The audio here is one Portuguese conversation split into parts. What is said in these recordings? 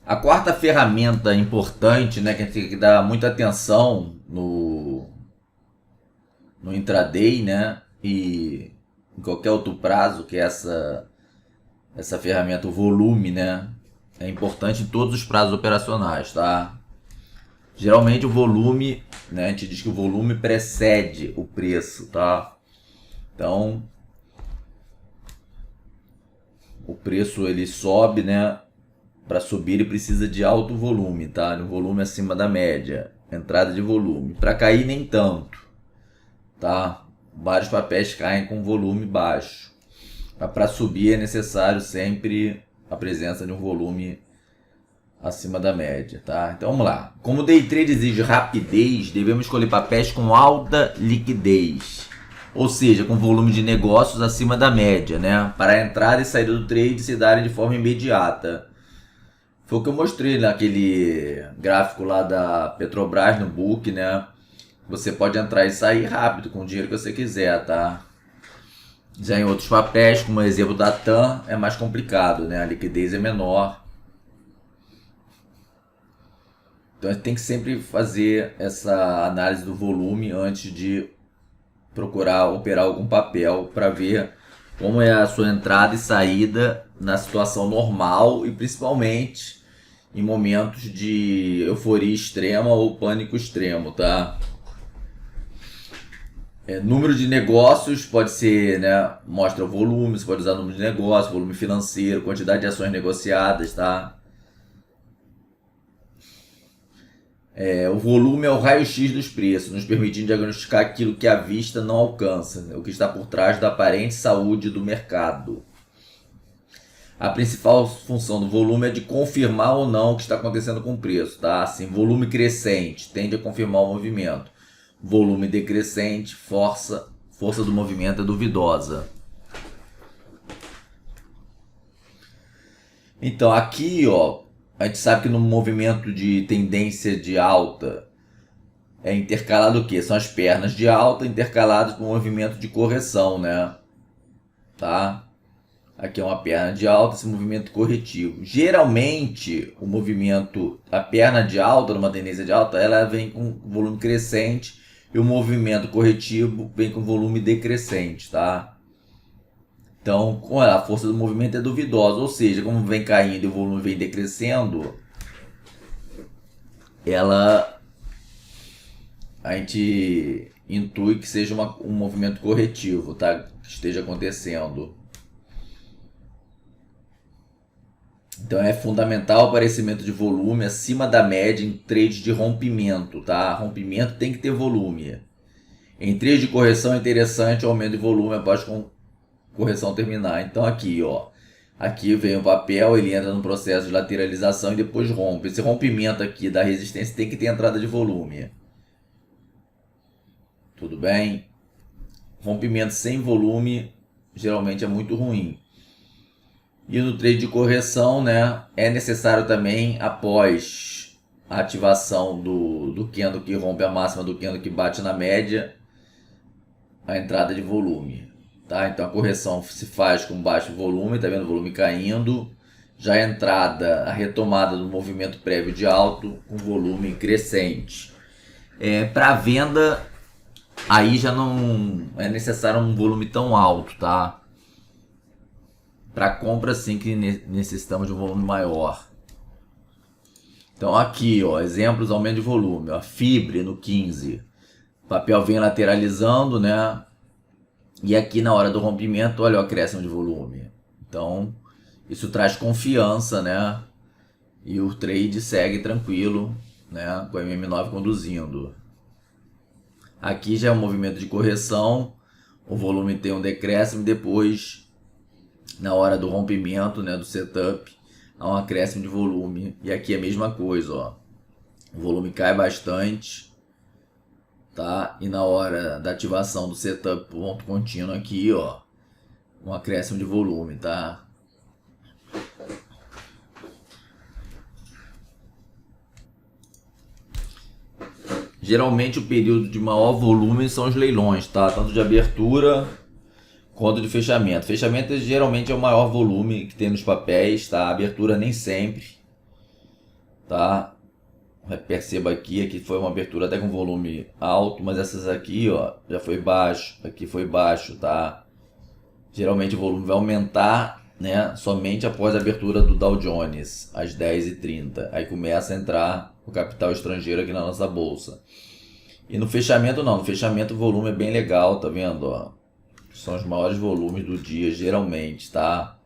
A quarta ferramenta importante, né, que a gente tem que dar muita atenção no intraday, né, e em qualquer outro prazo, que é essa ferramenta, o volume, né, é importante em todos os prazos operacionais, tá? Geralmente o volume, né, a gente diz que o volume precede o preço, tá? Então, o preço ele sobe, né? Para subir ele precisa de alto volume, tá? Um volume acima da média, entrada de volume. Para cair nem tanto, tá? Vários papéis caem com volume baixo. Mas para subir é necessário sempre a presença de um volume acima da média, tá? Então vamos lá. Como o day trade exige rapidez, devemos escolher papéis com alta liquidez, ou seja, com volume de negócios acima da média, né? Para a entrada e saída do trade se darem de forma imediata. Foi o que eu mostrei naquele gráfico lá da Petrobras no book, né? Você pode entrar e sair rápido com o dinheiro que você quiser, tá? Já em outros papéis, como o exemplo da TAM, é mais complicado, né? A liquidez é menor. Então a gente tem que sempre fazer essa análise do volume antes de procurar operar algum papel para ver como é a sua entrada e saída na situação normal e principalmente em momentos de euforia extrema ou pânico extremo, tá? Número de negócios pode ser, né? Mostra o volume, você pode usar número de negócio, volume financeiro, quantidade de ações negociadas, tá? O volume é o raio-x dos preços, nos permitindo diagnosticar aquilo que a vista não alcança, né? O que está por trás da aparente saúde do mercado. A principal função do volume é de confirmar ou não o que está acontecendo com o preço, tá? Assim, volume crescente tende a confirmar o movimento. Volume decrescente, força do movimento é duvidosa. Então aqui, ó, a gente sabe que no movimento de tendência de alta é intercalado o quê? São as pernas de alta intercaladas com o movimento de correção, né? Tá? Aqui é uma perna de alta, esse movimento corretivo. Geralmente, o movimento, a perna de alta, numa tendência de alta, ela vem com volume crescente e o movimento corretivo vem com volume decrescente, tá? Então, a força do movimento é duvidosa, ou seja, como vem caindo e o volume vem decrescendo, a gente intui que seja um movimento corretivo, tá? Que esteja acontecendo. Então é fundamental o aparecimento de volume acima da média em trades de rompimento, tá? Rompimento tem que ter volume. Em trades de correção é interessante o aumento de volume após correção terminar. Então aqui, ó, aqui vem o papel, ele entra no processo de lateralização e depois rompe. Esse rompimento aqui da resistência tem que ter entrada de volume. Tudo bem? Rompimento sem volume geralmente é muito ruim. E no trade de correção, né, é necessário também, após a ativação do candle que rompe a máxima do candle que bate na média, a entrada de volume, tá? Então a correção se faz com baixo volume, tá vendo o volume caindo. Já a entrada, a retomada do movimento prévio de alto com volume crescente. Para venda, aí já não é necessário um volume tão alto, tá? Para compra sim que necessitamos de um volume maior. Então aqui, ó, exemplos, aumento de volume, ó, Fibre no 15. O papel vem lateralizando, né? E aqui na hora do rompimento, olha o acréscimo de volume. Então, isso traz confiança, né? E o trade segue tranquilo, né? Com a MM9 conduzindo. Aqui já é um movimento de correção, o volume tem um decréscimo e depois, na hora do rompimento, né, do setup, há um acréscimo de volume. E aqui é a mesma coisa, ó. O volume cai bastante, tá? E na hora da ativação do setup ponto contínuo aqui, ó, um acréscimo de volume, tá? Geralmente o período de maior volume são os leilões, tá? Tanto de abertura quanto de fechamento. Fechamento geralmente é o maior volume que tem nos papéis, tá? Abertura nem sempre. tá? Perceba aqui foi uma abertura até com volume alto, mas essas aqui, ó, já foi baixo, aqui foi baixo, tá? Geralmente o volume vai aumentar, né, somente após a abertura do Dow Jones, às 10h30. Aí começa a entrar o capital estrangeiro aqui na nossa bolsa. E no fechamento não, no fechamento o volume é bem legal, tá vendo, ó? São os maiores volumes do dia, geralmente, tá?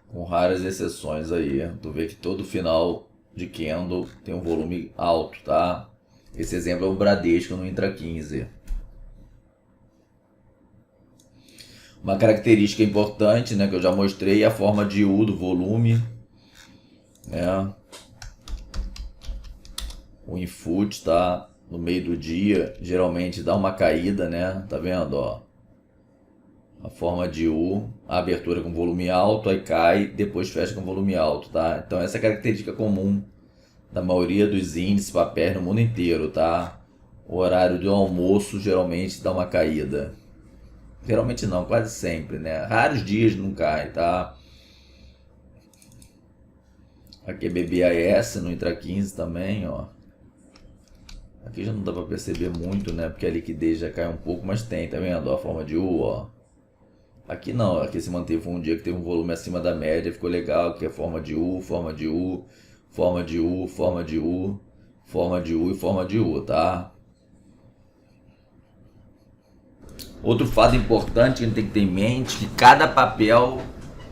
Com raras exceções aí. Tu vê que todo final de candle tem um volume alto, tá? Esse exemplo é o Bradesco no Intra 15. Uma característica importante, né, que eu já mostrei, é a forma de U do volume, né? O input tá no meio do dia, geralmente dá uma caída, né? Tá vendo, ó? A forma de U, a abertura com volume alto, aí cai, depois fecha com volume alto, tá? Então essa é a característica comum da maioria dos índices papéis no mundo inteiro, tá? O horário do almoço geralmente dá uma caída. Geralmente não, quase sempre, né? Raros dias não cai, tá? Aqui é BBAS no Intra 15 também, ó. Aqui já não dá para perceber muito, né? Porque a liquidez já cai um pouco, mas tem, tá vendo? Ó, a forma de U, ó. Aqui não, aqui se manteve um dia que teve um volume acima da média, ficou legal, que é forma de U, forma de U, forma de U, forma de U, forma de U e forma de U, tá? Outro fato importante que a gente tem que ter em mente é que cada papel,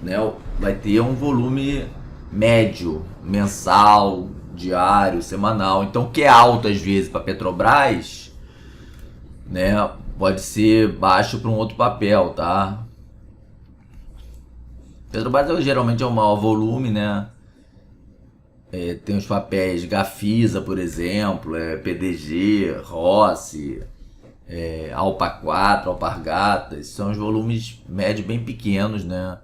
né, vai ter um volume médio, mensal, diário, semanal. Então o que é alto às vezes para Petrobras, né, pode ser baixo para um outro papel, tá? Petrobras geralmente é o maior volume, né? Tem os papéis Gafisa, por exemplo, PDG, Rossi, Alpa 4, Alpargatas, são os volumes médios bem pequenos, né?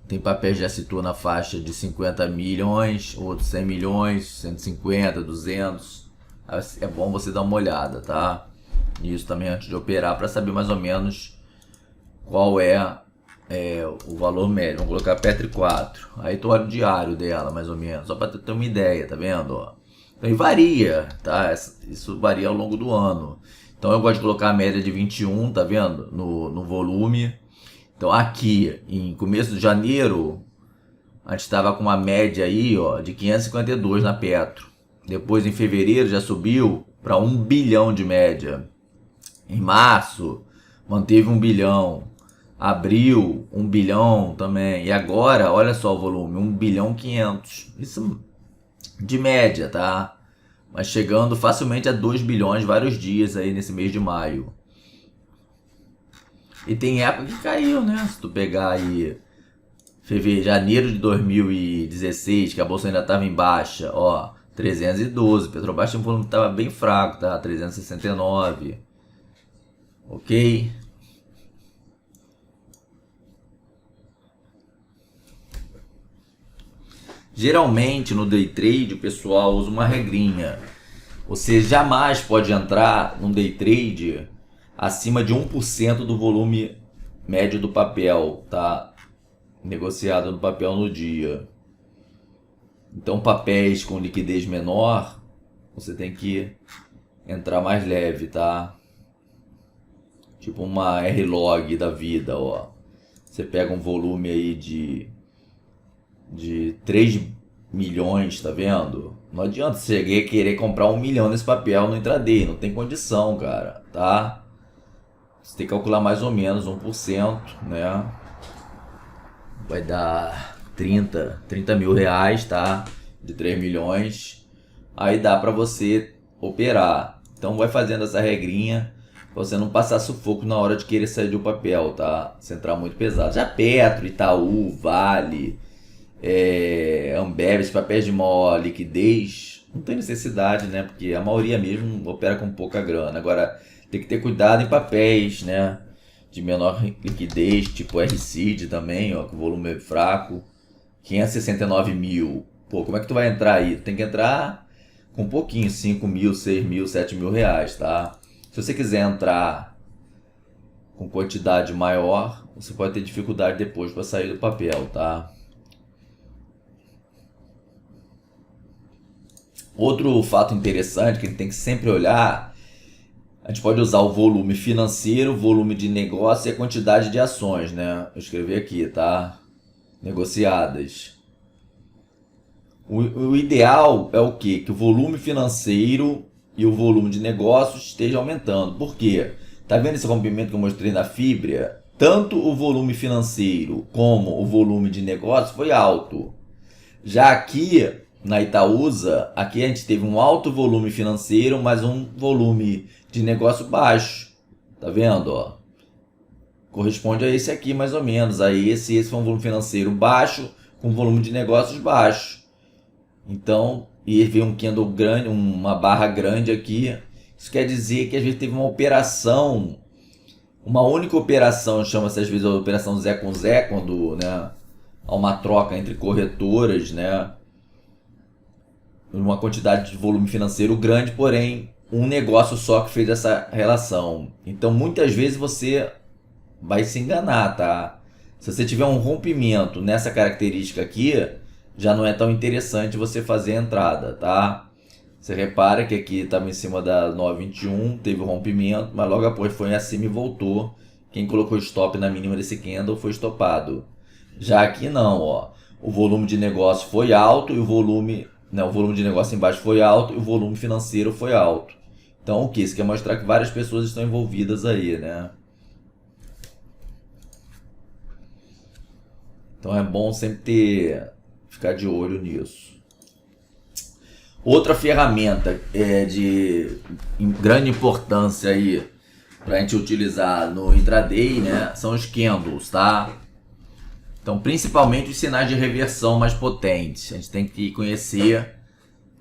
Tem papéis que já situam na faixa de 50 milhões, outros 100 milhões, 150, 200. É bom você dar uma olhada, tá? Isso também antes de operar, para saber mais ou menos qual é o valor médio. Vamos colocar Petri 4. Aí tu olha o diário dela, mais ou menos, só para ter uma ideia, tá vendo? Ó. Então, e varia, tá? Isso varia ao longo do ano. Então eu gosto de colocar a média de 21, tá vendo? No volume. Então aqui, em começo de janeiro, a gente estava com uma média aí, ó, de 552 na Petro. Depois em fevereiro já subiu para 1 bilhão de média. Em março, manteve 1 bilhão. Abril, 1 bilhão também. E agora, olha só o volume, 1 bilhão 500. Isso de média, tá? Mas chegando facilmente a 2 bilhões vários dias aí nesse mês de maio. E tem época que caiu, né? Se tu pegar aí janeiro de 2016, que a bolsa ainda estava em baixa, ó, 312. Petrobras tinha um volume que estava bem fraco, tá? 369. Ok? Geralmente no day trade o pessoal usa uma regrinha. Você jamais pode entrar num day trade acima de 1% do volume médio do papel, tá? Negociado no papel no dia. Então papéis com liquidez menor, você tem que entrar mais leve, tá? Tipo uma R-Log da vida, ó. Você pega um volume aí de 3 milhões, tá vendo? Não adianta você querer comprar 1 milhão nesse papel no intraday, não tem condição, cara, tá? Você tem que calcular mais ou menos 1%, né? Vai dar 30 mil reais, tá? De 3 milhões. Aí dá pra você operar. Então vai fazendo essa regrinha pra você não passar sufoco na hora de querer sair do papel, tá? Se entrar muito pesado. Já Petro, Itaú, Vale, Ambev, esses papéis de maior liquidez, não tem necessidade, né? Porque a maioria mesmo opera com pouca grana. Agora, tem que ter cuidado em papéis, né? De menor liquidez, tipo RCID também, ó, com volume fraco. 569 mil. Pô, como é que tu vai entrar aí? Tem que entrar com um pouquinho, 5 mil, 6 mil, 7 mil reais, tá? Se você quiser entrar com quantidade maior, você pode ter dificuldade depois para sair do papel, tá? Outro fato interessante que a gente tem que sempre olhar, a gente pode usar o volume financeiro, volume de negócio e a quantidade de ações, né? Eu escrevi aqui, tá? Negociadas. O ideal é o quê? Que o volume financeiro e o volume de negócios estejam aumentando. Por quê? Tá vendo esse rompimento que eu mostrei na fibra? Tanto o volume financeiro como o volume de negócio foi alto. Já aqui na Itaúsa, aqui a gente teve um alto volume financeiro, mas um volume de negócio baixo. Tá vendo? Ó? Corresponde a esse aqui mais ou menos. Aí esse foi um volume financeiro baixo com volume de negócios baixo. Então, e veio um candle grande, uma barra grande aqui. Isso quer dizer que às vezes teve uma operação, uma única operação, chama-se às vezes a operação Zé com Zé, quando, né, há uma troca entre corretoras, né, uma quantidade de volume financeiro grande, porém um negócio só que fez essa relação. Então muitas vezes você vai se enganar, tá? Se você tiver um rompimento nessa característica aqui, já não é tão interessante você fazer a entrada, tá? Você repara que aqui estava em cima da 9,21, teve o rompimento, mas logo após foi acima e voltou. Quem colocou stop na mínima desse candle foi estopado. Já aqui não, ó. O volume de negócio foi alto e o volume de negócio embaixo foi alto e o volume financeiro foi alto. Então o que? Isso quer mostrar que várias pessoas estão envolvidas aí, né? Então é bom sempre ficar de olho nisso. Outra ferramenta de grande importância aí para a gente utilizar no intraday, né, são os candles, tá? Então, principalmente os sinais de reversão mais potentes. A gente tem que conhecer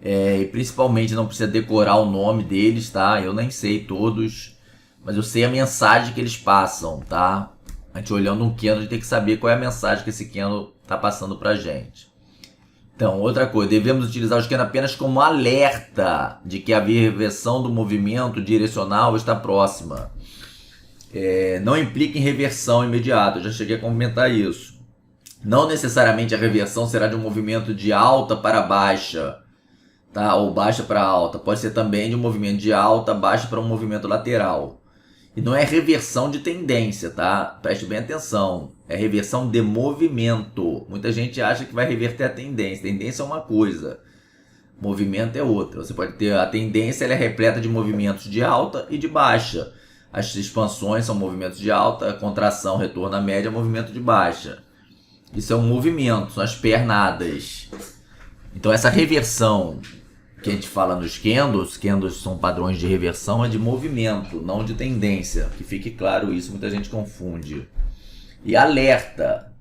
e principalmente não precisa decorar o nome deles, tá? Eu nem sei todos, mas eu sei a mensagem que eles passam, tá? A gente olhando um candle, a gente tem que saber qual é a mensagem que esse candle está passando para a gente. Então, outra coisa, devemos utilizar os candles apenas como alerta de que a reversão do movimento direcional está próxima. Não implica em reversão imediata, eu já cheguei a comentar isso. Não necessariamente a reversão será de um movimento de alta para baixa, tá? Ou baixa para alta. Pode ser também de um movimento de alta, baixa para um movimento lateral. E não é reversão de tendência, tá? Preste bem atenção. É reversão de movimento. Muita gente acha que vai reverter a tendência. Tendência é uma coisa, movimento é outra. Você pode ter a tendência, ela é repleta de movimentos de alta e de baixa. As expansões são movimentos de alta, a contração, retorno à média, movimento de baixa. Isso é um movimento, são as pernadas. Então essa reversão que a gente fala nos candles são padrões de reversão, é de movimento, não de tendência. Que fique claro isso, muita gente confunde. E alerta,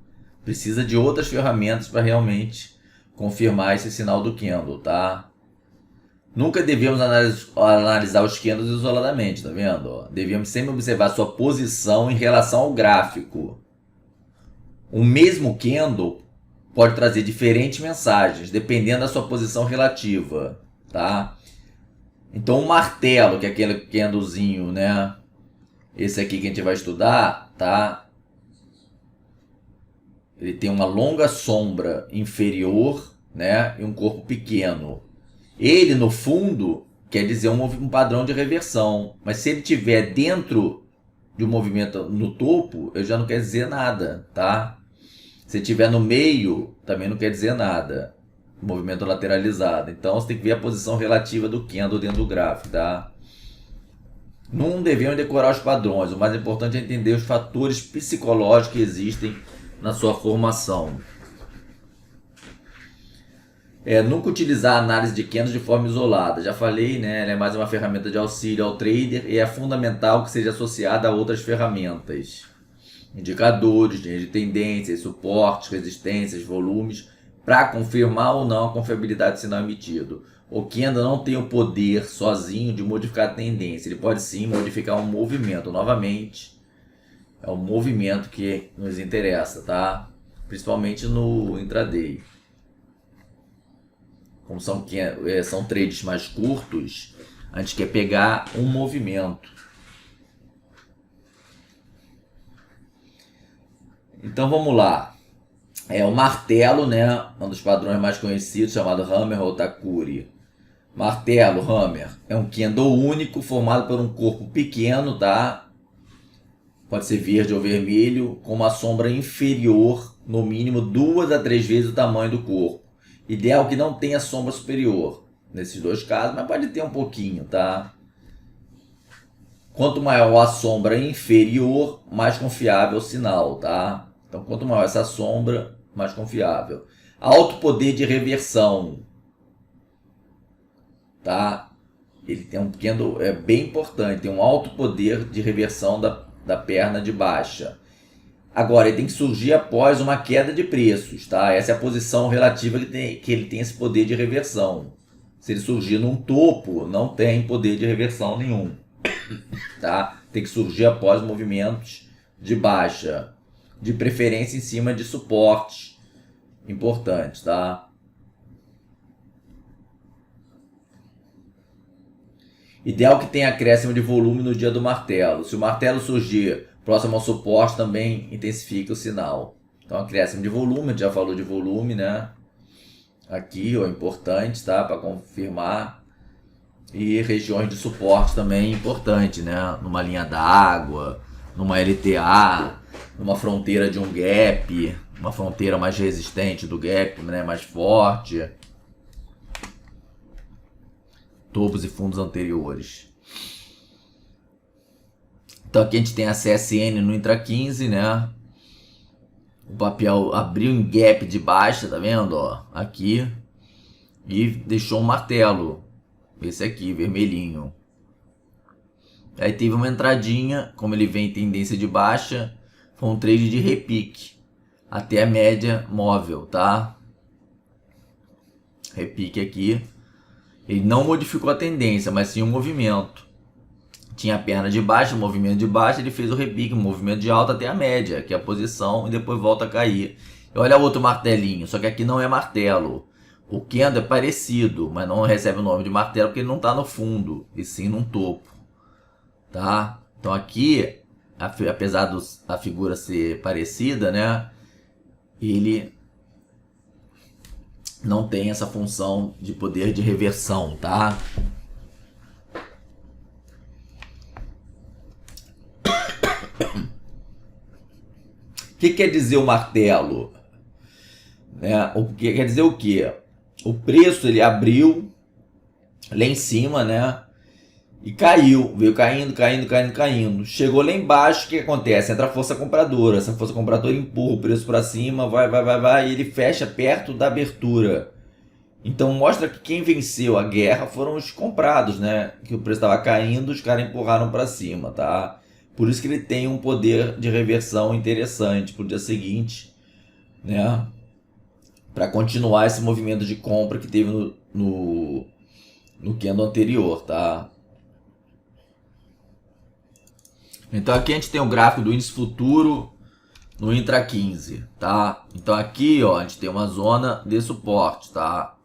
precisa de outras ferramentas para realmente confirmar esse sinal do candle, tá? Nunca devemos analisar os candles isoladamente, tá vendo? Devemos sempre observar sua posição em relação ao gráfico. O mesmo candle pode trazer diferentes mensagens, dependendo da sua posição relativa, tá? Então o martelo, que é aquele candlezinho, né? Esse aqui que a gente vai estudar, tá? Ele tem uma longa sombra inferior, né? E um corpo pequeno. Ele, no fundo, quer dizer um padrão de reversão. Mas se ele estiver dentro de um movimento no topo, eu já não quer dizer nada, tá? Se estiver no meio, também não quer dizer nada. Movimento lateralizado. Então você tem que ver a posição relativa do candle dentro do gráfico, tá? Não devemos decorar os padrões. O mais importante é entender os fatores psicológicos que existem na sua formação. Nunca utilizar a análise de candles de forma isolada. Já falei, né? Ela é mais uma ferramenta de auxílio ao trader e é fundamental que seja associada a outras ferramentas. Indicadores, linhas de tendências, suportes, resistências, volumes, para confirmar ou não a confiabilidade do sinal emitido. O candle não tem o poder sozinho de modificar a tendência. Ele pode sim modificar um movimento. Novamente, é o movimento que nos interessa, tá? Principalmente no intraday. Como são trades mais curtos, a gente quer pegar um movimento. Então vamos lá. O martelo, né? Um dos padrões mais conhecidos, chamado Hammer ou Takuri. Martelo, hammer, é um candle único formado por um corpo pequeno, tá? Pode ser verde ou vermelho, com uma sombra inferior, no mínimo 2 a 3 vezes o tamanho do corpo. Ideal que não tenha sombra superior, nesses dois casos, mas pode ter um pouquinho, tá? Quanto maior a sombra inferior, mais confiável o sinal, tá? Então, quanto maior essa sombra, mais confiável. Alto poder de reversão, tá? Ele tem um pequeno, é bem importante, tem um alto poder de reversão da perna de baixa. Agora, ele tem que surgir após uma queda de preços, tá? Essa é a posição relativa que ele tem esse poder de reversão. Se ele surgir num topo, não tem poder de reversão nenhum, tá? Tem que surgir após movimentos de baixa, de preferência em cima de suportes importantes, tá? Ideal que tenha acréscimo de volume no dia do martelo. Se o martelo surgir próximo ao suporte, também intensifica o sinal. Então, acréscimo de volume, a gente já falou de volume, né? Aqui, ó, importante, tá? Para confirmar. E regiões de suporte também importante, né? Numa linha d'água, numa LTA, numa fronteira de um gap, uma fronteira mais resistente do gap, né? Mais forte. Topos e fundos anteriores. Então aqui a gente tem a CSN no intra 15, né? O papel abriu em gap de baixa, tá vendo? Ó, aqui. E deixou um martelo. Esse aqui, vermelhinho. Aí teve uma entradinha, como ele vem em tendência de baixa, foi um trade de repique. Até a média móvel, tá? Repique aqui. Ele não modificou a tendência, mas sim o movimento. Tinha a perna de baixo, o movimento de baixo, ele fez o repique, o movimento de alta até a média, que é a posição, e depois volta a cair. E olha outro martelinho, só que aqui não é martelo. O candle é parecido, mas não recebe o nome de martelo porque ele não está no fundo, e sim num topo. Tá? Então aqui, apesar da figura ser parecida, né? Ele não tem essa função de poder de reversão, tá? O que quer dizer o martelo? O que quer dizer o quê? O preço ele abriu lá em cima, né? E caiu, veio caindo. Chegou lá embaixo, o que acontece? Entra a força compradora. Essa força compradora empurra o preço para cima, vai, e ele fecha perto da abertura. Então mostra que quem venceu a guerra foram os comprados, né? Que o preço estava caindo, os caras empurraram para cima, tá? Por isso que ele tem um poder de reversão interessante pro dia seguinte, né? Para continuar esse movimento de compra que teve no candle anterior, tá? Então aqui a gente tem o gráfico do índice futuro no intra 15, tá? Então aqui, ó, a gente tem uma zona de suporte, tá?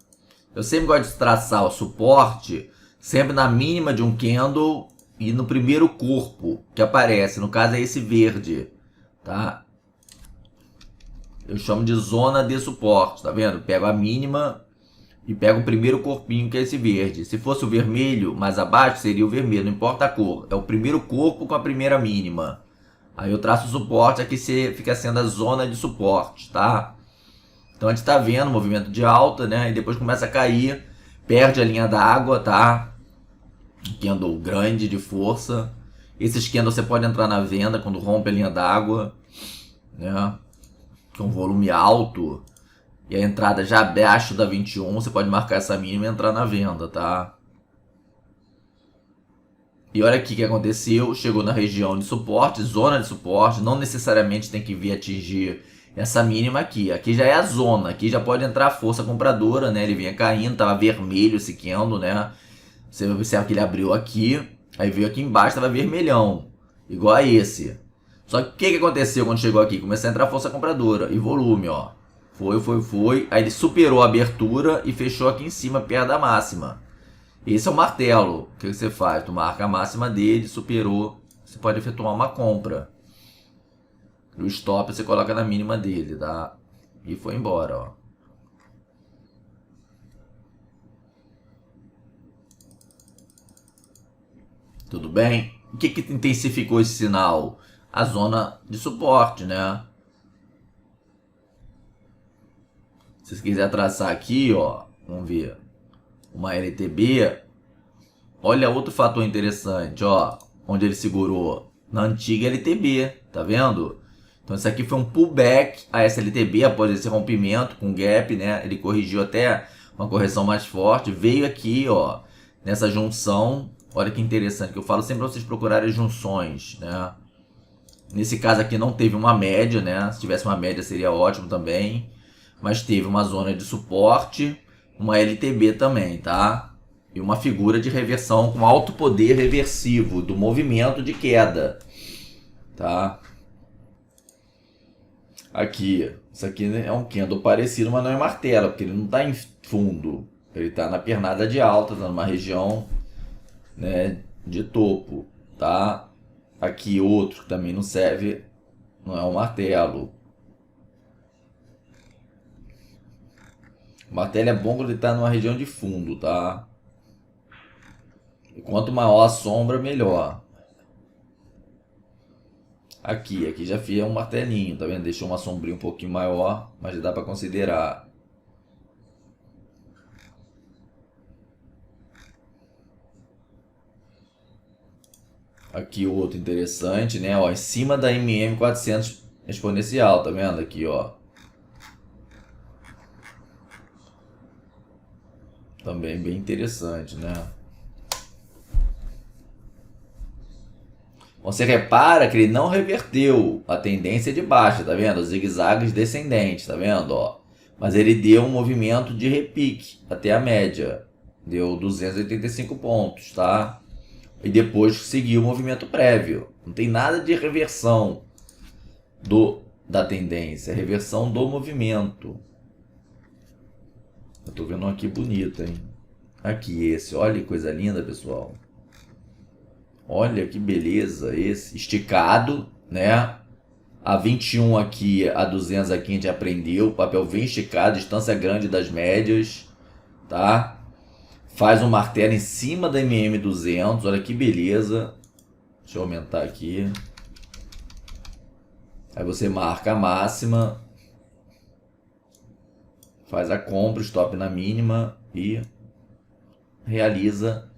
Eu sempre gosto de traçar o suporte sempre na mínima de um candle e no primeiro corpo que aparece, no caso é esse verde, tá? Eu chamo de zona de suporte, tá vendo? Pego a mínima e pego o primeiro corpinho, que é esse verde. Se fosse o vermelho mais abaixo, seria o vermelho, não importa a cor. É o primeiro corpo com a primeira mínima. Aí eu traço o suporte, aqui fica sendo a zona de suporte, tá? Então a gente tá vendo o movimento de alta, né? E depois começa a cair, perde a linha d'água, tá? Candle grande de força. Esses candles você pode entrar na venda quando rompe a linha d'água, né? Com volume alto. E a entrada já abaixo da 21, você pode marcar essa mínima e entrar na venda, tá? E olha aqui o que aconteceu, chegou na região de suporte, zona de suporte, não necessariamente tem que vir atingir essa mínima aqui. Aqui já é a zona, aqui já pode entrar a força compradora, né? Ele vinha caindo, tava vermelho esse candle, né? Você observa que ele abriu aqui, aí veio aqui embaixo, tava vermelhão, igual a esse. Só que o que aconteceu quando chegou aqui? Começou a entrar a força compradora e volume, ó. Foi. Aí ele superou a abertura e fechou aqui em cima, perto da máxima. Esse é o martelo. O que você faz? Tu marca a máxima dele, superou. Você pode efetuar uma compra. O stop você coloca na mínima dele, tá? E foi embora, ó. Tudo bem? O que intensificou esse sinal? A zona de suporte, né? Se você quiser traçar aqui, ó, vamos ver, uma LTB, olha outro fator interessante, ó, onde ele segurou, na antiga LTB, tá vendo? Então isso aqui foi um pullback a essa LTB após esse rompimento com gap, né? Ele corrigiu até uma correção mais forte, veio aqui, ó, nessa junção. Olha que interessante, que eu falo sempre para vocês procurarem junções, né? Nesse caso aqui não teve uma média, né? Se tivesse uma média seria ótimo também. Mas teve uma zona de suporte, uma LTB também, tá? E uma figura de reversão com alto poder reversivo do movimento de queda, tá? Aqui, isso aqui é um candle parecido, mas não é martelo, porque ele não está em fundo. Ele está na pernada de alta, está numa região, né, de topo, tá? Aqui outro que também não serve, não é um martelo. O martelo é bom quando ele está numa região de fundo, tá? E quanto maior a sombra, melhor. Aqui já fiz um martelinho, tá vendo? Deixou uma sombrinha um pouquinho maior, mas já dá para considerar. Aqui outro interessante, né? Ó, em cima da MM400 exponencial, tá vendo? Aqui, ó. Também bem interessante, né? Você repara que ele não reverteu a tendência de baixa, tá vendo? Os zigue-zagues descendentes, tá vendo? Ó. Mas ele deu um movimento de repique até a média. Deu 285 pontos, tá? E depois seguiu o movimento prévio. Não tem nada de reversão da tendência, é reversão do movimento. Eu tô vendo um aqui bonito, hein? Aqui esse, olha que coisa linda, pessoal. Olha que beleza esse, esticado, né? A 21 aqui, a 200 aqui a gente aprendeu, papel bem esticado, distância grande das médias, tá? Faz um martelo em cima da MM200, olha que beleza. Deixa eu aumentar aqui. Aí você marca a máxima, faz a compra, stop na mínima e realiza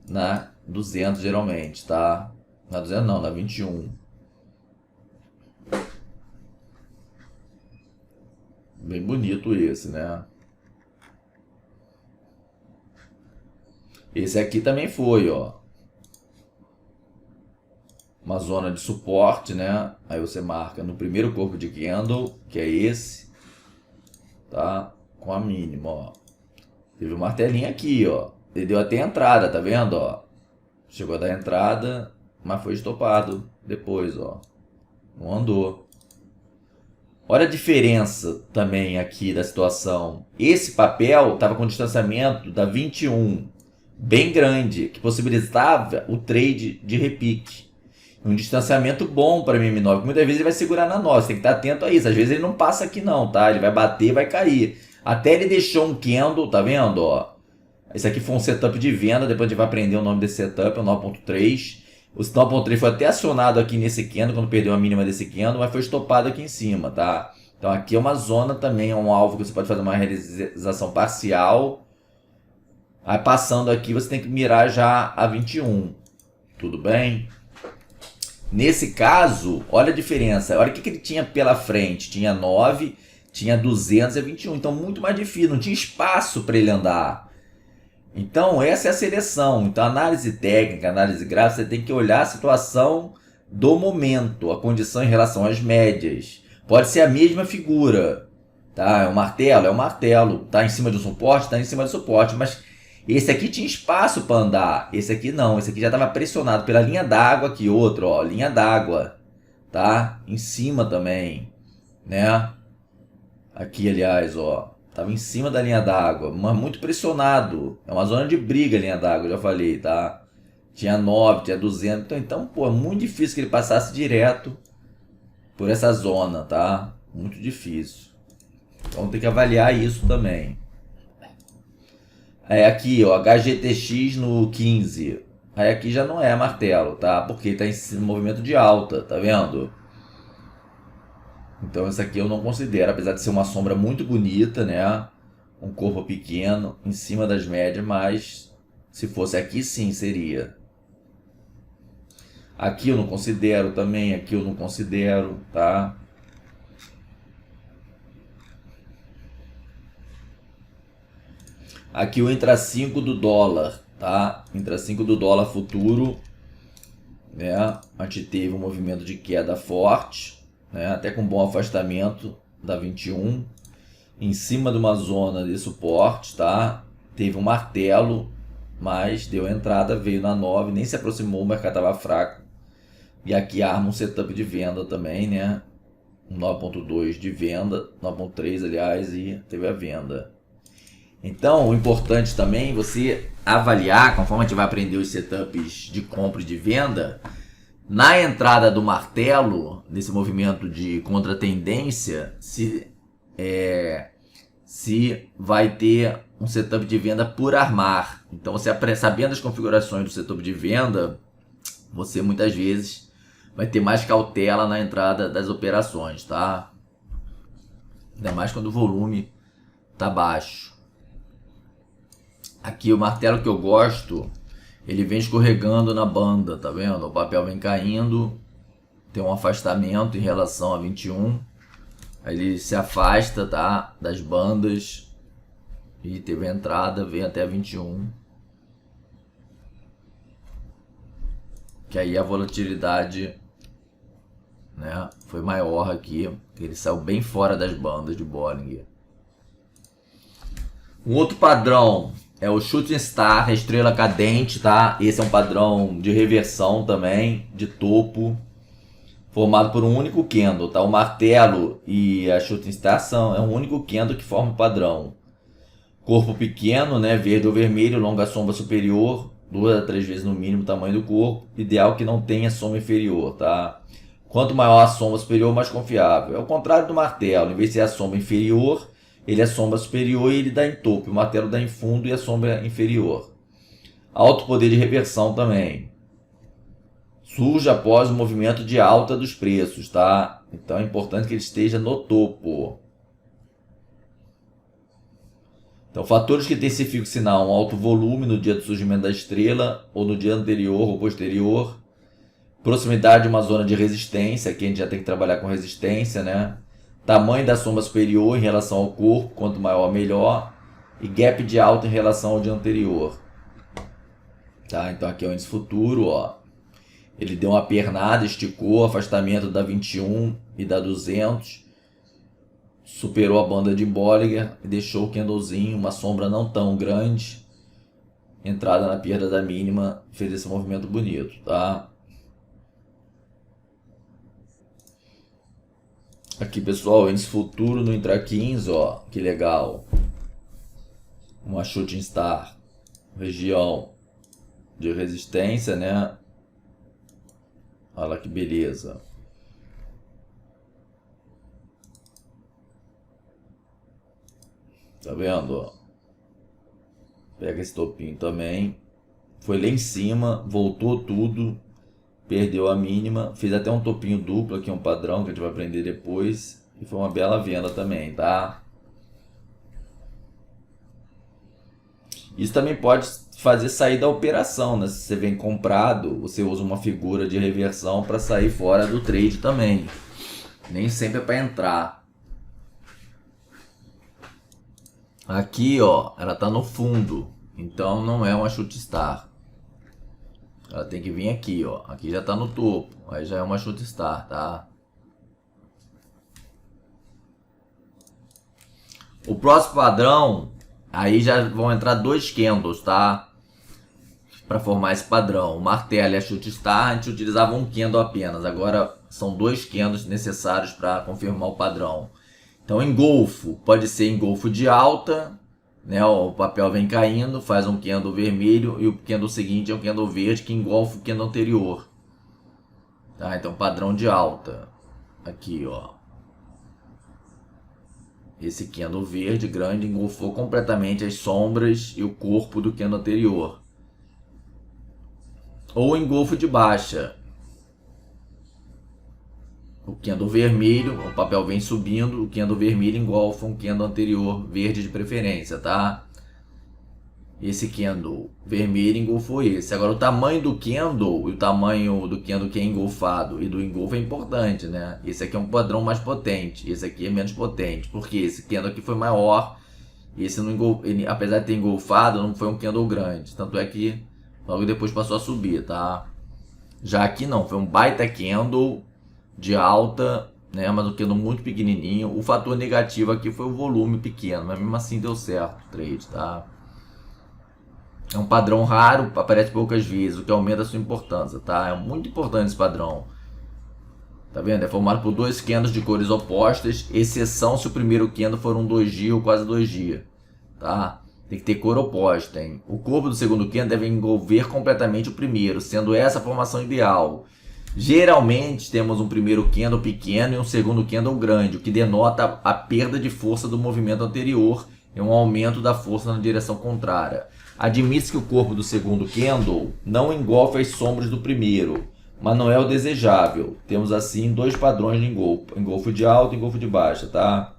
na 200 geralmente, tá? Na 200 não, na 21. Bem bonito esse, né? Esse aqui também foi, ó. Uma zona de suporte, né? Aí você marca no primeiro corpo de candle, que é esse, tá? Com a mínima, ó. Teve um martelinho aqui, ó. Ele deu até entrada, tá vendo, ó? Chegou a dar entrada, mas foi estopado depois, ó. Não andou. Olha a diferença também aqui da situação. Esse papel estava com distanciamento da 21 bem grande, que possibilitava o trade de repique. Um distanciamento bom para MM9, porque muitas vezes ele vai segurar na 9, você tem que estar atento a isso. Às vezes ele não passa aqui não, tá? Ele vai bater, vai cair. Até ele deixou um candle, tá vendo, ó? Esse aqui foi um setup de venda, depois a gente vai aprender o nome desse setup, é o 9.3. O 9.3 foi até acionado aqui nesse candle, quando perdeu a mínima desse candle, mas foi estopado aqui em cima, tá? Então aqui é uma zona também, é um alvo que você pode fazer uma realização parcial. Aí passando aqui você tem que mirar já a 21, tudo bem? Nesse caso, olha a diferença, olha o que ele tinha pela frente, tinha 9, tinha 200 e 21, então muito mais difícil, não tinha espaço para ele andar. Então essa é a seleção. Então análise técnica, análise gráfica, você tem que olhar a situação do momento, a condição em relação às médias. Pode ser a mesma figura, tá? É um martelo, tá em cima do suporte, tá em cima do suporte, mas esse aqui tinha espaço para andar, esse aqui não, esse aqui já estava pressionado pela linha d'água aqui, outro, ó, linha d'água, tá? Em cima também, né? Aqui, aliás, ó, tava em cima da linha d'água, mas muito pressionado. É uma zona de briga a linha d'água, já falei, tá? Tinha 9, tinha 200, então, pô, é muito difícil que ele passasse direto por essa zona, tá? Muito difícil. Então tem que avaliar isso também. É aqui, ó, HGTX no 15. Aí aqui já não é martelo, tá? Porque está em movimento de alta, tá vendo? Então isso aqui eu não considero, apesar de ser uma sombra muito bonita, né? Um corpo pequeno, em cima das médias, mas se fosse aqui sim seria. Aqui eu não considero também, aqui eu não considero, tá? Aqui o intra 5 do dólar, tá? Intra 5 do dólar futuro, né? A gente teve um movimento de queda forte, né? Até com bom afastamento da 21, em cima de uma zona de suporte, tá? Teve um martelo, mas deu entrada, veio na 9, nem se aproximou, o mercado estava fraco. E aqui arma um setup de venda também, né? 9.2 de venda, 9.3 aliás, e teve a venda. Então, o importante também é você avaliar, conforme a gente vai aprender os setups de compra e de venda, na entrada do martelo, nesse movimento de contratendência, se vai ter um setup de venda por armar. Então, você sabendo as configurações do setup de venda, você muitas vezes vai ter mais cautela na entrada das operações, tá? Ainda mais quando o volume tá baixo. Aqui o martelo que eu gosto, ele vem escorregando na banda, tá vendo? O papel vem caindo, tem um afastamento em relação a 21. Aí ele se afasta, tá? Das bandas e teve a entrada, vem até a 21. Que aí a volatilidade, né, foi maior aqui, ele saiu bem fora das bandas de Bollinger. Um outro padrão é o Shooting Star, a estrela cadente, tá? Esse é um padrão de reversão também, de topo, formado por um único candle, tá? O martelo e a Shooting Star é um único candle que forma o padrão. Corpo pequeno, né, verde ou vermelho, longa sombra superior, 2 a 3 vezes no mínimo o tamanho do corpo, ideal que não tenha sombra inferior, tá? Quanto maior a sombra superior, mais confiável. É o contrário do martelo, em vez de ser a sombra inferior, ele é sombra superior e ele dá em topo. O martelo dá em fundo e a sombra inferior. Alto poder de reversão também. Surge após o movimento de alta dos preços, tá? Então é importante que ele esteja no topo. Então, fatores que intensificam o sinal: um alto volume no dia do surgimento da estrela, ou no dia anterior ou posterior. Proximidade de uma zona de resistência, aqui a gente já tem que trabalhar com resistência, né? Tamanho da sombra superior em relação ao corpo, quanto maior melhor. E gap de alta em relação ao dia anterior. Tá? Então aqui é o índice futuro, ó. Ele deu uma pernada, esticou, afastamento da 21 e da 200. Superou a banda de Bollinger e deixou o candlezinho, uma sombra não tão grande. Entrada na perda da mínima, fez esse movimento bonito, tá? Aqui, pessoal, índice futuro no Intra 15, ó, que legal. Uma Shooting Star, região de resistência, né? Olha que beleza. Tá vendo, ó? Pega esse topinho também. Foi lá em cima, voltou tudo. Perdeu a mínima, fez até um topinho duplo aqui, um padrão que a gente vai aprender depois. E foi uma bela venda também, tá? Isso também pode fazer sair da operação, né? Se você vem comprado, você usa uma figura de reversão para sair fora do trade também. Nem sempre é para entrar. Aqui, ó, ela tá no fundo, então não é uma Shooting Star. Ela tem que vir aqui, ó. Aqui já tá no topo. Aí já é uma Shooting Star, tá? O próximo padrão, aí já vão entrar 2 candles, tá? Para formar esse padrão. O martelo e a Shooting Star, a gente utilizava um candle apenas. Agora são 2 candles necessários para confirmar o padrão. Então, engolfo, pode ser engolfo de alta, né? O papel vem caindo, faz um candle vermelho e o candle seguinte é um candle verde que engolfa o candle anterior. Tá? Então, padrão de alta. Aqui, ó. Esse candle verde grande engolfou completamente as sombras e o corpo do candle anterior. ou engolfo de baixa. O candle vermelho, o papel vem subindo, o candle vermelho engolfa um candle anterior verde de preferência, tá? Esse candle vermelho engolfou esse. Agora o tamanho do candle e o tamanho do candle que é engolfado e do engolfo é importante, né? Esse aqui é um padrão mais potente, esse aqui é menos potente, porque esse candle aqui foi maior, e esse não ele, apesar de ter engolfado, não foi um candle grande, tanto é que logo depois passou a subir, tá? Já aqui não, foi um baita candle de alta, né? Mas um candle muito pequenininho. O fator negativo aqui foi o volume pequeno, mas mesmo assim deu certo o trade, tá? É um padrão raro, aparece poucas vezes, o que aumenta a sua importância, tá? É muito importante esse padrão. Tá vendo? É formado por dois candles de cores opostas, exceção se o primeiro candle for um doji ou quase doji, tá? Tem que ter cor oposta, hein? O corpo do segundo candle deve envolver completamente o primeiro, sendo essa a formação ideal. Geralmente temos um primeiro candle pequeno e um segundo candle grande, o que denota a perda de força do movimento anterior e um aumento da força na direção contrária. Admite-se que o corpo do segundo candle não engolfa as sombras do primeiro, mas não é o desejável. Temos assim dois padrões de engolfo de alta e engolfo de baixa, tá?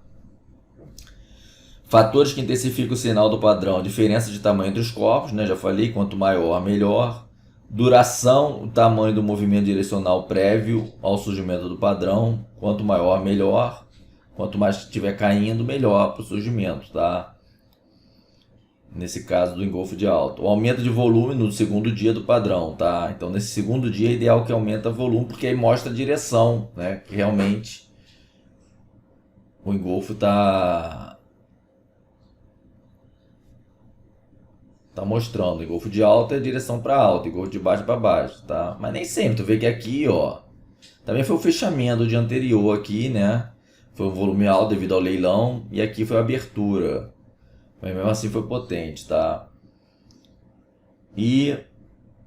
Fatores que intensificam o sinal do padrão: diferença de tamanho entre os corpos, né? Já falei, quanto maior, melhor. Duração, o tamanho do movimento direcional prévio ao surgimento do padrão. Quanto maior, melhor. Quanto mais estiver caindo, melhor para o surgimento, tá? Nesse caso do engolfo de alta. O aumento de volume no segundo dia do padrão, tá? Então nesse segundo dia é ideal que aumenta o volume, porque aí mostra a direção, né? Que realmente o engolfo tá mostrando. Engolfo de alta é direção para alta, engolfo de baixo para baixo, tá? Mas nem sempre, tu vê que aqui, ó, também foi o fechamento do dia anterior aqui, né? Foi um volume alto devido ao leilão, e aqui foi a abertura. Mas mesmo assim foi potente, tá? E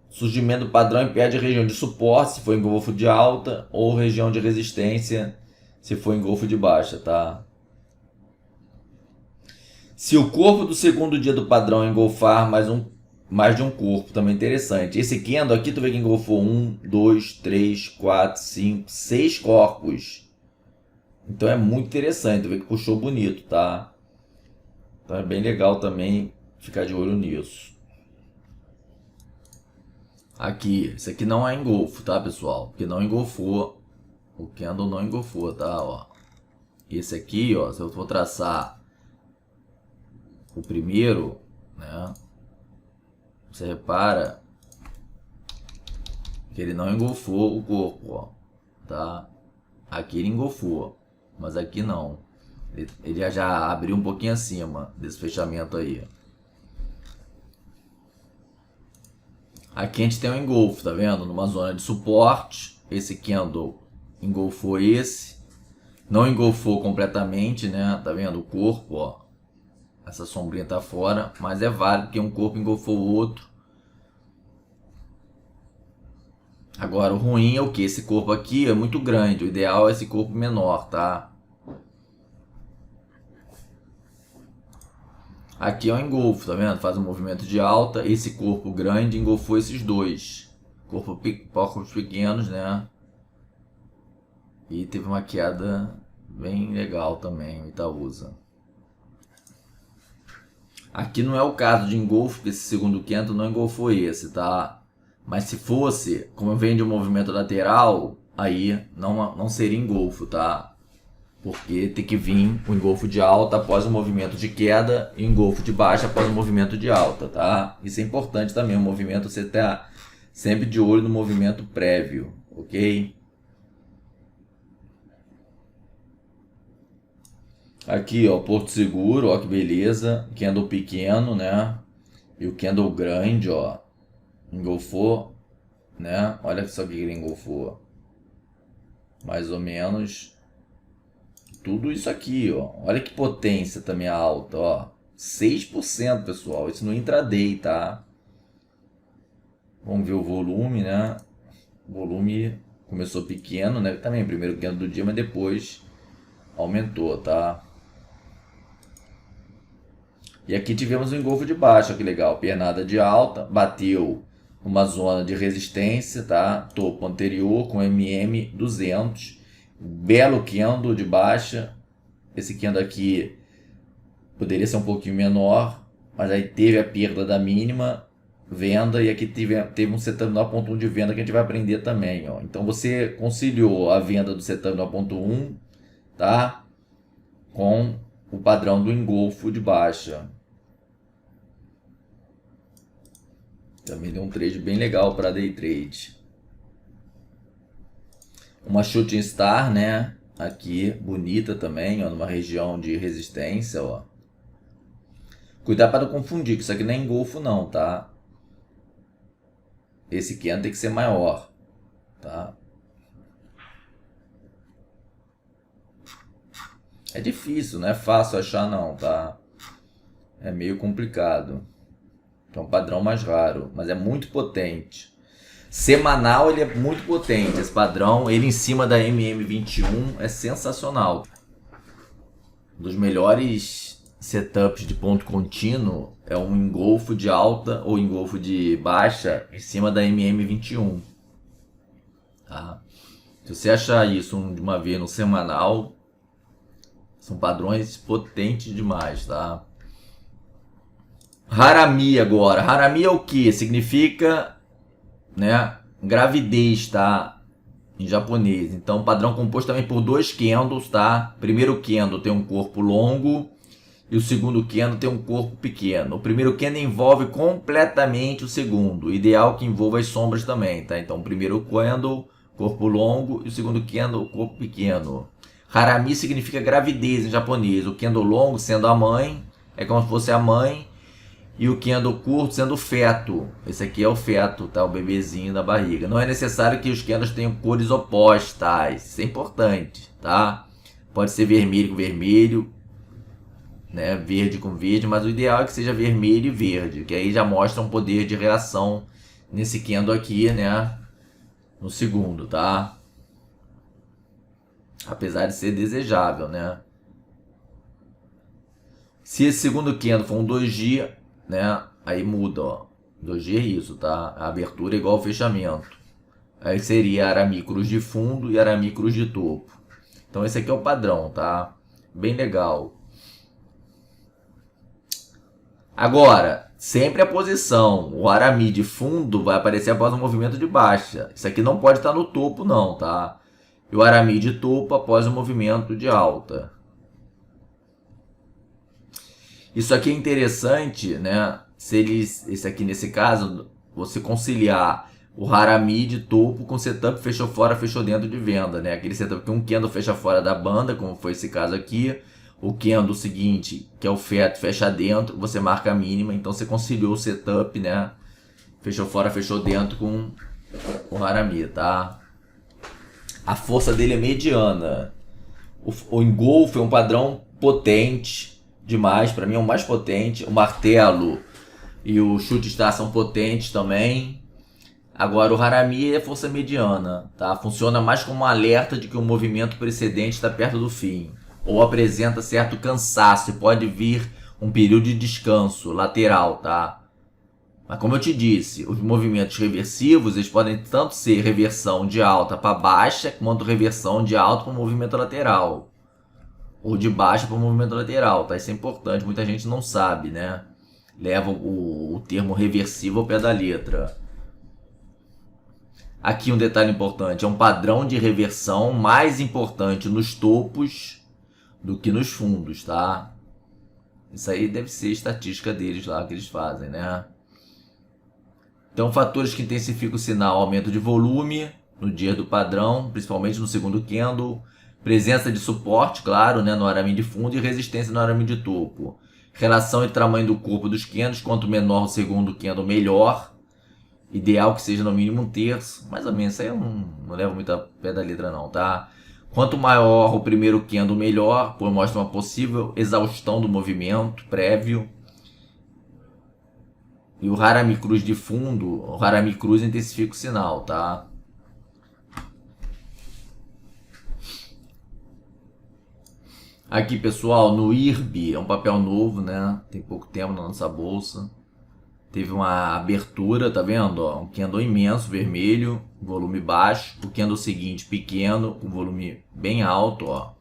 surgimento do padrão impede a região de suporte se for engolfo de alta, ou região de resistência se for engolfo de baixa, tá? Se o corpo do segundo dia do padrão engolfar mais de um corpo, também interessante. Esse candle aqui, tu vê que engolfou 1, 2, 3, 4, 5, 6 corpos. Então é muito interessante, tu vê que puxou bonito, tá? Então é bem legal também ficar de olho nisso. Aqui, esse aqui não é engolfo, tá, pessoal? Porque não engolfou. O candle não engolfou, tá? Ó. Esse aqui, ó, se eu for traçar o primeiro, né? Você repara que ele não engolfou o corpo, ó, tá? Aqui ele engolfou, mas aqui não. Ele já abriu um pouquinho acima desse fechamento aí. Aqui a gente tem um engolfo, tá vendo? Numa zona de suporte. Esse candle engolfou esse. Não engolfou completamente, né? Tá vendo o corpo, ó. Essa sombrinha tá fora, mas é válido que um corpo engolfou o outro. Agora o ruim é o que? Esse corpo aqui é muito grande. O ideal é esse corpo menor, tá? Aqui é um engolfo, tá vendo? Faz um movimento de alta. Esse corpo grande engolfou esses dois. Corpos pequenos, né? E teve uma queda bem legal também, o Itaúsa. Aqui não é o caso de engolfo, porque esse segundo candle não engolfou esse, tá? Mas se fosse, como vem de um movimento lateral, aí não seria engolfo, tá? Porque tem que vir o engolfo de alta após o movimento de queda e o engolfo de baixa após o movimento de alta, tá? Isso é importante também, o movimento, você tá sempre de olho no movimento prévio, ok? Aqui, ó, Porto Seguro, ó que beleza, candle pequeno, né? E o candle grande, ó, engolfou, né? Olha só o que ele engolfou. Mais ou menos tudo isso aqui, ó. Olha que potência também alta, ó. 6%, pessoal. Isso no intraday, tá? Vamos ver o volume, né? O volume começou pequeno, né? Também primeiro candle do dia, mas depois aumentou, tá? E aqui tivemos um engolfo de baixa, que legal. Pernada de alta, bateu uma zona de resistência, tá? Topo anterior com MM200, belo candle de baixa. Esse candle aqui poderia ser um pouquinho menor, mas aí teve a perda da mínima venda e aqui teve um setup no A.1 de venda que a gente vai aprender também, ó. Então você conciliou a venda do setup no A.1, tá? Com o padrão do engolfo de baixa. Também deu um trade bem legal para day trade. Uma shooting star, né? Aqui, bonita também, ó, numa região de resistência, ó. Cuidado para não confundir, que isso aqui não é engolfo não, tá? Esse candle tem que ser maior, tá? É difícil, não é fácil achar não, tá? É meio complicado. É um padrão mais raro, mas é muito potente. Semanal ele é muito potente, esse padrão. Ele em cima da MM21 é sensacional. Um dos melhores setups de ponto contínuo é um engolfo de alta ou engolfo de baixa em cima da MM21. Tá? Se você achar isso de uma vez no semanal, são padrões potentes demais, tá? Harami agora. Harami é o que? Significa, né, gravidez, tá? Em japonês. Então, padrão composto também por dois candles, tá? Primeiro candle tem um corpo longo e o segundo candle tem um corpo pequeno. O primeiro candle envolve completamente o segundo. O ideal que envolva as sombras também, tá? Então, o primeiro candle, corpo longo, e o segundo candle, corpo pequeno. Harami significa gravidez em japonês. O candle longo sendo a mãe, é como se fosse a mãe, e o candle curto sendo o feto. Esse aqui é o feto, tá? O bebezinho da barriga. Não é necessário que os candles tenham cores opostas. Isso é importante, tá? Pode ser vermelho com vermelho, né? Verde com verde, mas o ideal é que seja vermelho e verde, que aí já mostra um poder de reação nesse candle aqui, né? No segundo, tá? Apesar de ser desejável, né? Se esse segundo candle for um 2G, né? Aí muda, ó. 2G é isso, tá? A abertura é igual ao fechamento. Aí seria Harami cruz de fundo e Harami cruz de topo. Então esse aqui é o padrão, tá? Bem legal. Agora, sempre a posição. O Harami de fundo vai aparecer após um movimento de baixa. Isso aqui não pode estar no topo não, tá? E o Harami de topo após um movimento de alta. Isso aqui é interessante, né? Se eles, esse aqui nesse caso, você conciliar o Harami de topo com setup fechou fora, fechou dentro de venda, né? Aquele setup que um candle fecha fora da banda, como foi esse caso aqui. O candle seguinte, que é o feto, fecha dentro, você marca a mínima. Então você conciliou o setup, né? Fechou fora, fechou dentro com o Harami, tá? A força dele é mediana. O engolfo é um padrão potente demais, para mim é o mais potente. O martelo e o chute star são potentes também. Agora o Harami é força mediana, tá? Funciona mais como um alerta de que o movimento precedente está perto do fim, ou apresenta certo cansaço e pode vir um período de descanso lateral, tá? Mas como eu te disse, os movimentos reversivos, eles podem tanto ser reversão de alta para baixa, quanto reversão de alta para movimento lateral. Ou de baixa para movimento lateral, tá? Isso é importante, muita gente não sabe, né? Leva o termo reversivo ao pé da letra. Aqui um detalhe importante, é um padrão de reversão mais importante nos topos do que nos fundos, tá? Isso aí deve ser estatística deles lá, que eles fazem, né? Então, fatores que intensificam o sinal: aumento de volume no dia do padrão, principalmente no segundo candle, presença de suporte, claro, né, no Harami de fundo, e resistência no Harami de topo. Relação entre tamanho do corpo dos candles, quanto menor o segundo candle, melhor. Ideal que seja no mínimo um terço, mais ou menos. Isso aí eu não levo muito a pé da letra não, tá? Quanto maior o primeiro candle, melhor, pois mostra uma possível exaustão do movimento prévio. E o Harami cruz de fundo, o Harami cruz intensifica o sinal, tá? Aqui, pessoal, no IRB, é um papel novo, né? Tem pouco tempo na nossa bolsa. teve uma abertura, tá vendo? Ó, um candle imenso, vermelho, volume baixo. O candle seguinte, pequeno, com volume bem alto, ó.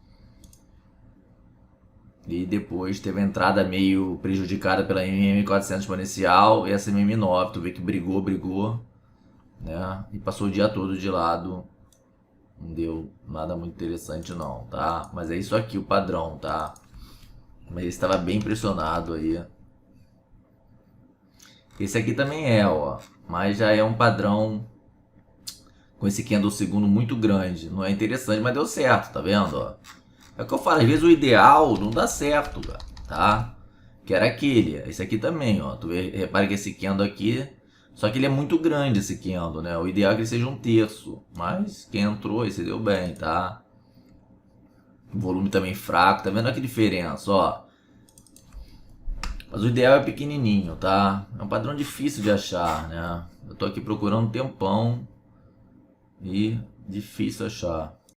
E depois teve a entrada meio prejudicada pela MM400 exponencial e essa MM9, tu vê que brigou, né? E passou o dia todo de lado. Não deu nada muito interessante não, tá? Mas é isso aqui o padrão, tá? Mas ele estava bem pressionado aí. Esse aqui também é, ó. Mas já é um padrão com esse candle segundo muito grande. Não é interessante, mas deu certo, tá vendo, ó? É o que eu falo, às vezes o ideal não dá certo, cara, tá? Que era aquele. Esse aqui também, ó. Tu repara que esse candle aqui... Só que ele é muito grande, esse candle, né? O ideal é que ele seja um terço. Mas quem entrou, esse deu bem, tá? O volume também fraco. Tá vendo aqui a diferença, ó? Mas o ideal é pequenininho, tá? É um padrão difícil de achar, né? Eu tô aqui procurando um tempão. E difícil achar.